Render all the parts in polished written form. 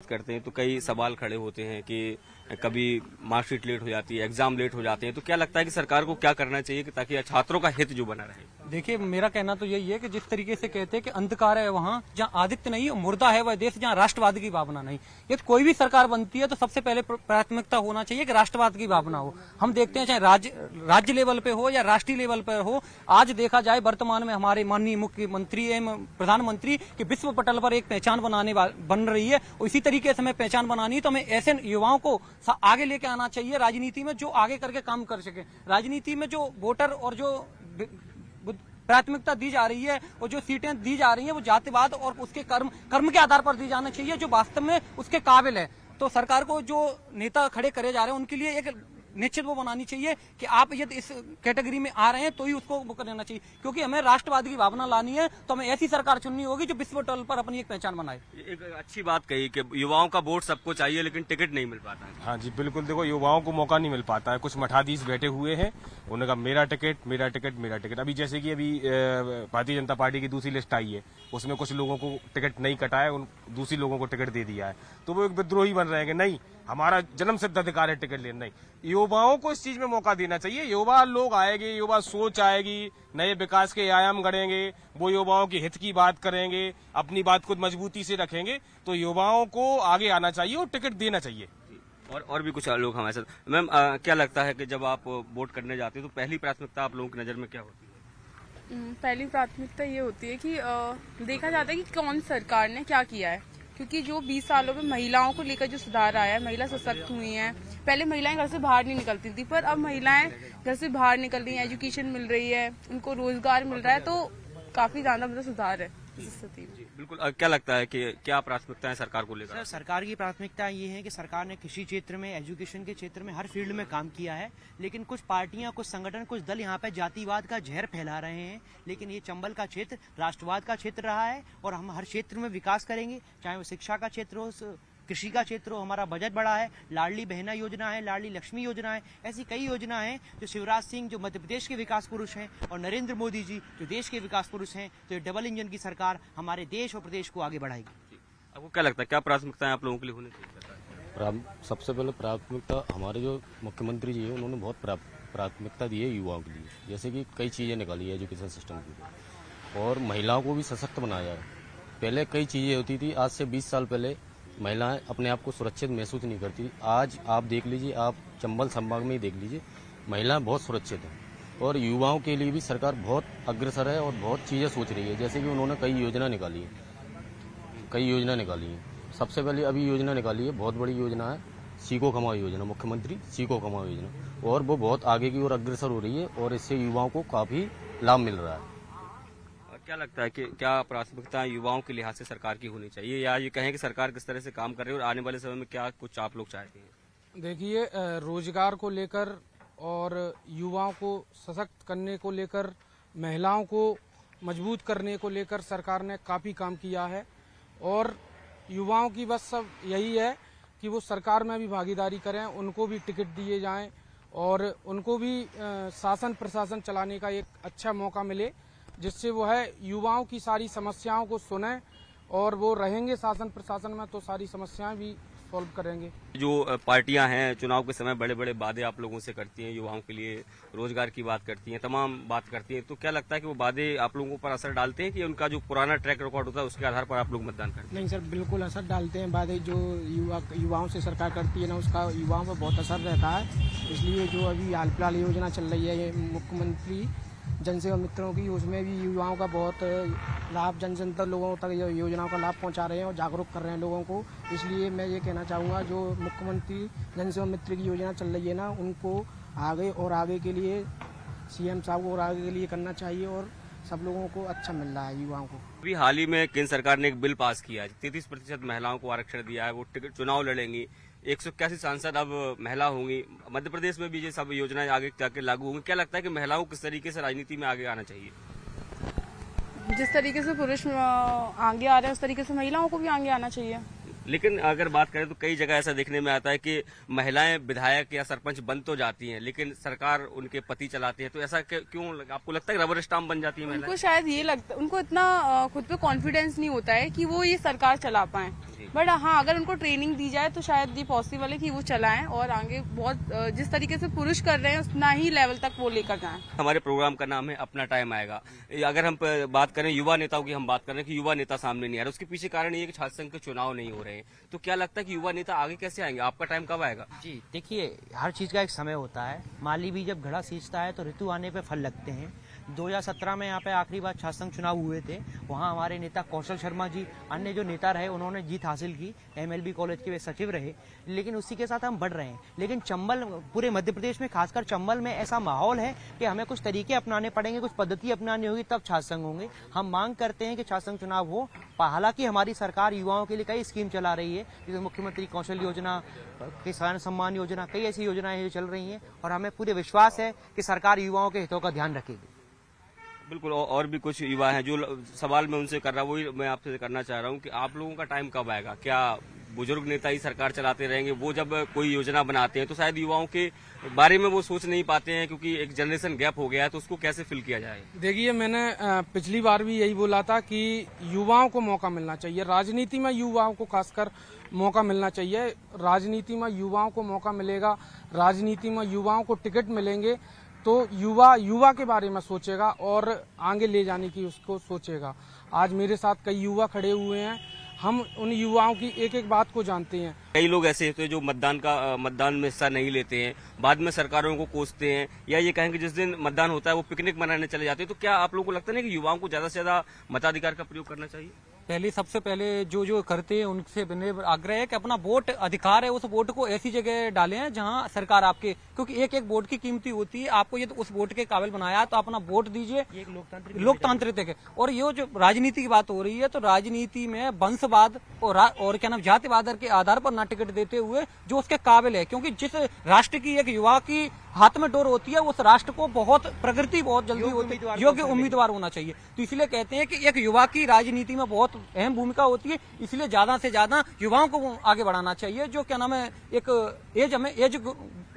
करते हैं तो कई सवाल खड़े होते हैं कि कभी मार्कशीट लेट हो जाती है, एग्जाम लेट हो जाते हैं, तो क्या लगता है कि सरकार को क्या करना चाहिए कि ताकि छात्रों का हित जो बना रहे? देखिए, मेरा कहना तो यही है कि जिस तरीके से कहते हैं कि अंधकार है वहाँ जहाँ आदित्य नहीं, मुर्दा है वह देश जहाँ राष्ट्रवाद की भावना नहीं। ये कोई भी सरकार बनती है तो सबसे पहले प्राथमिकता होना चाहिए कि राष्ट्रवाद की भावना हो। हम देखते हैं चाहे राज्य लेवल पे हो या राष्ट्रीय लेवल पर हो, आज देखा जाए वर्तमान में हमारे माननीय मुख्यमंत्री एवं प्रधानमंत्री की विश्व पटल पर एक पहचान बन रही है। इसी तरीके से हमें पहचान बनानी है तो हमें ऐसे युवाओं को आगे लेके आना चाहिए राजनीति में, जो आगे करके काम कर सके। राजनीति में जो वोटर और जो प्राथमिकता दी जा रही है और जो सीटें दी जा रही हैं वो जातिवाद और उसके कर्म के आधार पर दी जाना चाहिए, जो वास्तव में उसके काबिल है। तो सरकार को जो नेता खड़े करे जा रहे हैं उनके लिए एक निश्चित वो बनानी चाहिए कि आप यदि इस कैटेगरी में आ रहे हैं तो ही उसको वो करना चाहिए, क्योंकि हमें राष्ट्रवाद की भावना लानी है तो हमें ऐसी सरकार चुननी होगी जो विश्व तल पर अपनी एक पहचान बनाए। एक अच्छी बात कही कि युवाओं का वोट सबको चाहिए लेकिन टिकट नहीं मिल पाता है। हाँ जी, बिल्कुल। देखो, युवाओं को मौका नहीं मिल पाता है। कुछ मठाधीश बैठे हुए हैं, उन्होंने कहा मेरा टिकट मेरा टिकट मेरा टिकट। अभी जैसे कि अभी भारतीय जनता पार्टी की दूसरी लिस्ट आई है, उसमें कुछ लोगों को टिकट नहीं कटा है, दूसरी लोगों को टिकट दे दिया है, तो वो एक विद्रोही बन रहे हैं कि नहीं हमारा जन्म सिद्ध अधिकार है टिकट लेना। नहीं, युवाओं को इस चीज में मौका देना चाहिए। युवा लोग आएंगे, युवा सोच आएगी, नए विकास के आयाम गढ़ेंगे, वो युवाओं के हित की बात करेंगे, अपनी बात को मजबूती से रखेंगे, तो युवाओं को आगे आना चाहिए और टिकट देना चाहिए। और भी कुछ लोग हमारे साथ। मैम, क्या लगता है कि जब आप वोट करने जाते हैं तो पहली प्राथमिकता आप लोगों की नजर में क्या होती है? पहली प्राथमिकता ये होती है कि देखा जाता है कि कौन सरकार ने क्या किया है, क्योंकि जो 20 सालों में महिलाओं को लेकर जो सुधार आया है, महिला सशक्त हुई हैं। पहले महिलाएं घर से बाहर नहीं निकलती थी, पर अब महिलाएं घर से बाहर निकल रही हैं, एजुकेशन मिल रही है, उनको रोजगार मिल रहा है, तो काफी ज्यादा मतलब सुधार है इस स्थिति में। बिल्कुल। क्या लगता है कि क्या प्राथमिकता है सरकार को लेकर? सर, सरकार की प्राथमिकता ये है कि सरकार ने कृषि क्षेत्र में, एजुकेशन के क्षेत्र में, हर फील्ड में काम किया है, लेकिन कुछ पार्टियां, कुछ संगठन, कुछ दल यहाँ पे जातिवाद का जहर फैला रहे हैं। लेकिन ये चंबल का क्षेत्र राष्ट्रवाद का क्षेत्र रहा है और हम हर क्षेत्र में विकास करेंगे, चाहे वो शिक्षा का क्षेत्र हो, कृषि का क्षेत्र हो। हमारा बजट बढ़ा है, लाडली बहना योजना है, लाडली लक्ष्मी योजना है, ऐसी कई योजना है जो शिवराज सिंह जो मध्य प्रदेश के विकास पुरुष हैं और नरेंद्र मोदी जी जो देश के विकास पुरुष हैं, तो ये डबल इंजन की सरकार हमारे देश और प्रदेश को आगे बढ़ाएगी। आपको क्या लगता है क्या प्राथमिकताएं आप लोगों के लिए होनी चाहिए? सबसे पहले प्राथमिकता हमारे जो मुख्यमंत्री जी है उन्होंने बहुत प्राथमिकता दी है युवाओं के लिए, जैसे कि कई चीजें निकाली है एजुकेशन सिस्टम की, और महिलाओं को भी सशक्त बनाया है। पहले कई चीजें होती थी, आज से 20 साल पहले महिलाएं अपने आप को सुरक्षित महसूस नहीं करती। आज आप देख लीजिए, आप चंबल संभाग में ही देख लीजिए, महिलाएं बहुत सुरक्षित हैं। और युवाओं के लिए भी सरकार बहुत अग्रसर है और बहुत चीजें सोच रही है, जैसे कि उन्होंने कई योजना निकाली है। सबसे पहले अभी योजना निकाली है, बहुत बड़ी योजना है, सीखो कमाओ योजना, मुख्यमंत्री सीखो कमाओ योजना, और वो बहुत आगे की ओर अग्रसर हो रही है और इससे युवाओं को काफी लाभ मिल रहा है। क्या लगता है कि क्या प्राथमिकता युवाओं के लिहाज से सरकार की होनी चाहिए, या ये कहें कि सरकार किस तरह से काम कर रही है और आने वाले समय में क्या कुछ आप लोग चाहते हैं? देखिए, रोजगार को लेकर और युवाओं को सशक्त करने को लेकर, महिलाओं को मजबूत करने को लेकर सरकार ने काफी काम किया है। और युवाओं की बस सब यही है कि वो सरकार में भी भागीदारी करें, उनको भी टिकट दिए जाएं और उनको भी शासन प्रशासन चलाने का एक अच्छा मौका मिले, जिससे वो है युवाओं की सारी समस्याओं को सुने और वो रहेंगे शासन प्रशासन में तो सारी समस्याएं भी सॉल्व करेंगे। जो पार्टियां हैं चुनाव के समय बड़े बड़े वादे आप लोगों से करती हैं, युवाओं के लिए रोजगार की बात करती हैं, तमाम बात करती हैं, तो क्या लगता है कि वो वादे आप लोगों पर असर डालते हैं कि उनका जो पुराना ट्रैक रिकॉर्ड होता है उसके आधार पर आप लोग मतदान करते हैं? नहीं सर, बिल्कुल असर डालते हैं। वादे जो युवाओं से सरकार करती है ना, उसका युवाओं पर बहुत असर रहता है। इसलिए जो अभी हाल फिलहाल योजना चल रही है मुख्यमंत्री जनसेवा मित्रों की, उसमें भी युवाओं का बहुत लाभ, जन तक लोगों तक योजनाओं का लाभ पहुंचा रहे हैं और जागरूक कर रहे हैं लोगों को। इसलिए मैं ये कहना चाहूँगा, जो मुख्यमंत्री जनसेवा मित्र की योजना चल रही है ना, उनको आगे और आगे के लिए सीएम साहब को और आगे के लिए करना चाहिए और सब लोगों को अच्छा मिल रहा है युवाओं को। अभी हाल ही में केंद्र सरकार ने एक बिल पास किया है, 33% महिलाओं को आरक्षण दिया है, वो टिकट चुनाव लड़ेंगी, 181 सांसद अब महिला होंगी। मध्य प्रदेश में भी ये सब योजनाएं आगे जाकर लागू होंगी। क्या लगता है कि महिलाओं को किस तरीके से राजनीति में आगे आना चाहिए? जिस तरीके से पुरुष आगे आ रहे हैं उस तरीके से महिलाओं को भी आगे आना चाहिए। लेकिन अगर बात करें तो कई जगह ऐसा देखने में आता है कि महिलाएं विधायक या सरपंच बन तो जाती हैं, लेकिन सरकार उनके पति चलाते हैं, तो ऐसा क्यों आपको लगता है रबर स्टाम्प बन जाती है महिलाएं? उनको शायद ये लगता है, उनको इतना खुद पे कॉन्फिडेंस नहीं होता है कि वो ये सरकार चला पाए। बट हाँ, अगर उनको ट्रेनिंग दी जाए तो शायद ये पॉसिबल है कि वो चलाएं और आगे बहुत जिस तरीके से पुरुष कर रहे हैं उतना ही लेवल तक वो लेकर जाएं। हमारे प्रोग्राम का नाम है अपना टाइम आएगा। अगर हम बात करें युवा नेताओं की, हम बात कर रहे हैं कि युवा नेता सामने नहीं आ रहे, उसके पीछे कारण ये कि छात्र संघ के चुनाव नहीं हो रहे हैं। तो क्या लगता है कि युवा नेता आगे कैसे आएंगे? आपका टाइम कब आएगा? जी देखिए, हर चीज़ का एक समय होता है। माली भी जब घड़ा सींचता है तो ऋतु आने पे फल लगते हैं। 2017 में यहाँ पे आखिरी बार छात्र संघ चुनाव हुए थे। वहाँ हमारे नेता कौशल शर्मा जी, अन्य जो नेता रहे, उन्होंने जीत हासिल की। MLB कॉलेज के वे सचिव रहे। लेकिन उसी के साथ हम बढ़ रहे हैं। लेकिन चंबल, पूरे मध्य प्रदेश में खासकर चंबल में ऐसा माहौल है कि हमें कुछ तरीके अपनाने पड़ेंगे, कुछ पद्धति अपनानी होगी, तब छात्र संघ होंगे। हम मांग करते हैं कि छात्र संघ चुनाव हो। हालांकि हमारी सरकार युवाओं के लिए कई स्कीम चला रही है, जैसे मुख्यमंत्री कौशल योजना, किसान सम्मान योजना, कई ऐसी योजनाएं चल रही हैं और हमें पूरे विश्वास है कि सरकार युवाओं के हितों का ध्यान रखेगी। बिल्कुल। और भी कुछ युवा हैं जो सवाल मैं उनसे कर रहा हूँ, वही मैं आपसे करना चाह रहा हूँ कि आप लोगों का टाइम कब आएगा? क्या बुजुर्ग नेता ही सरकार चलाते रहेंगे? वो जब कोई योजना बनाते हैं तो शायद युवाओं के बारे में वो सोच नहीं पाते हैं, क्योंकि एक जनरेशन गैप हो गया है, तो उसको कैसे फिल किया जाए? देखिए, मैंने पिछली बार भी यही बोला था कि युवाओं को मौका मिलना चाहिए। राजनीति में युवाओं को खासकर मौका मिलना चाहिए। राजनीति में युवाओं को मौका मिलेगा, राजनीति में युवाओं को टिकट मिलेंगे तो युवा के बारे में सोचेगा और आगे ले जाने की उसको सोचेगा। आज मेरे साथ कई युवा खड़े हुए हैं। हम उन युवाओं की एक एक बात को जानते हैं। कई लोग ऐसे होते हैं जो मतदान में हिस्सा नहीं लेते हैं, बाद में सरकारों को कोसते हैं, या ये कहें कि जिस दिन मतदान होता है वो पिकनिक मनाने चले जाते हैं। तो क्या आप लोगों को लगता है कि युवाओं को ज्यादा से ज्यादा मताधिकार का प्रयोग करना चाहिए? सबसे पहले जो करते हैं उनसे विनम्र आग्रह है कि अपना वोट अधिकार है, उस वोट को ऐसी जगह डालें जहां सरकार आपके, क्योंकि एक एक वोट की कीमती होती है। आपको ये तो उस वोट के काबिल बनाया तो अपना वोट दीजिए। लोकतांत्रिक है। और ये जो राजनीति की बात हो रही है, तो राजनीति में वंशवाद और क्या नाम जातिवाद के आधार पर ना टिकट देते हुए जो उसके काबिल है, क्योंकि जिस राष्ट्र की एक युवा की हाथ में डोर होती है, उस राष्ट्र को प्रगति बहुत जल्दी होती है, योग्य उम्मीदवार होना चाहिए। तो इसलिए कहते हैं कि एक युवा की राजनीति में बहुत अहम भूमिका होती है। इसलिए ज्यादा से ज्यादा युवाओं को आगे बढ़ाना चाहिए। जो क्या नाम है, एक एज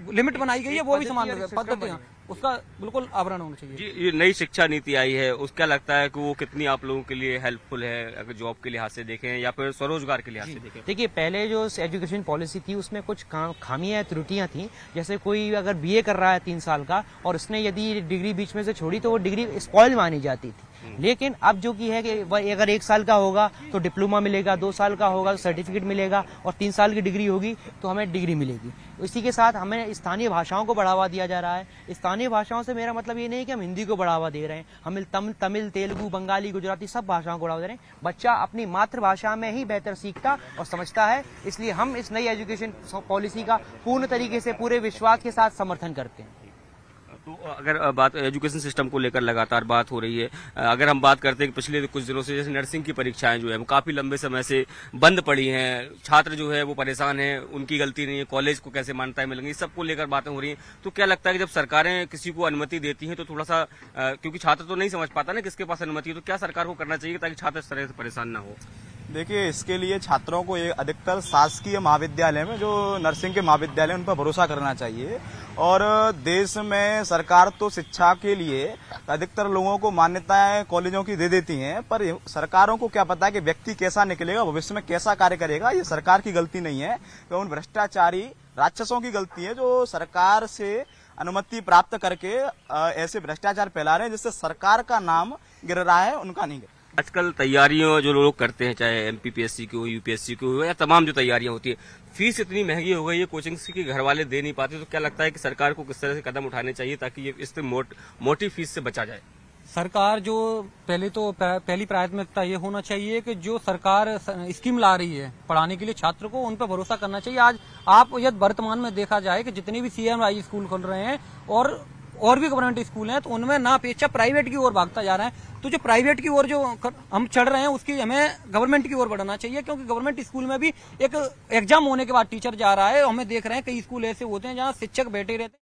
लिमिट बनाई गई है, वो भी समान पद्धति, उसका बिल्कुल आवरण होना चाहिए। जी, ये नई शिक्षा नीति आई है, उसका लगता है कि वो कितनी आप लोगों के लिए हेल्पफुल है, अगर जॉब के लिहाज से देखें या फिर स्वरोजगार के लिहाज से देखें? देखिए, पहले जो एजुकेशन पॉलिसी थी उसमें कुछ खामियां, त्रुटियां थी। जैसे कोई अगर BA कर रहा है 3 साल का और उसने यदि डिग्री बीच में से छोड़ी तो वो डिग्री स्पॉइल मानी जाती थी। लेकिन अब जो की है कि अगर 1 साल का होगा तो डिप्लोमा मिलेगा, 2 साल का होगा तो सर्टिफिकेट मिलेगा, और 3 साल की डिग्री होगी तो हमें डिग्री मिलेगी। इसी के साथ हमें स्थानीय भाषाओं को बढ़ावा दिया जा रहा है। स्थानीय भाषाओं से मेरा मतलब ये नहीं कि हम हिंदी को बढ़ावा दे रहे हैं, हम तमिल, तेलुगु, बंगाली, गुजराती सब भाषाओं को बढ़ावा दे रहे हैं। बच्चा अपनी मातृभाषा में ही बेहतर सीखता और समझता है। इसलिए हम इस नई एजुकेशन पॉलिसी का पूर्ण तरीके से पूरे विश्वास के साथ समर्थन करते हैं। तो अगर बात एजुकेशन सिस्टम को लेकर लगातार बात हो रही है, अगर हम बात करते हैं कि पिछले कुछ दिनों से जैसे नर्सिंग की परीक्षाएं जो है वो काफी लंबे समय से बंद पड़ी हैं, छात्र जो है वो परेशान हैं, उनकी गलती नहीं है, कॉलेज को कैसे मान्यताएं मिलेंगी, सबको लेकर बातें हो रही हैं। तो क्या लगता है कि जब सरकारें किसी को अनुमति देती हैं तो थोड़ा सा, क्योंकि छात्र तो नहीं समझ पाता ना किसके पास अनुमति है, तो क्या सरकार को करना चाहिए ताकि छात्र इस तरह से परेशान न हो? देखिए, इसके लिए छात्रों को अधिकतर शासकीय महाविद्यालय में, जो नर्सिंग के महाविद्यालय, उन पर भरोसा करना चाहिए। और देश में सरकार तो शिक्षा के लिए अधिकतर लोगों को मान्यताएं कॉलेजों की दे देती हैं, पर सरकारों को क्या पता है कि व्यक्ति कैसा निकलेगा, भविष्य में कैसा कार्य करेगा। ये सरकार की गलती नहीं है, तो उन भ्रष्टाचारी राक्षसों की गलती है जो सरकार से अनुमति प्राप्त करके ऐसे भ्रष्टाचार फैला रहे हैं जिससे सरकार का नाम गिर रहा है, उनका नहीं गिर। आजकल तैयारियों जो लोग करते हैं, चाहे MPPSC की हो, UPSC की हो, या तमाम जो तैयारियां होती है, फीस इतनी महंगी हो गई है कोचिंग की घर वाले दे नहीं पाते। तो क्या लगता है कि सरकार को किस तरह से कदम उठाने चाहिए ताकि ये इस मोटी फीस से बचा जाए? सरकार जो पहली प्राथमिकता ये होना चाहिए कि जो सरकार स्कीम ला रही है पढ़ाने के लिए छात्र को, उन पर भरोसा करना चाहिए। आज आप यदि वर्तमान में देखा जाए कि जितने भी CMI स्कूल खुल रहे हैं और भी गवर्नमेंट स्कूल हैं, तो उनमें ना अपेक्षा प्राइवेट की ओर भागता जा रहा है। तो जो प्राइवेट की ओर जो हम चढ़ रहे हैं, उसकी हमें गवर्नमेंट की ओर बढ़ना चाहिए, क्योंकि गवर्नमेंट स्कूल में भी एक एग्जाम होने के बाद टीचर जा रहा है। हमें देख रहे हैं कई स्कूल ऐसे होते हैं जहां शिक्षक बैठे रहते हैं।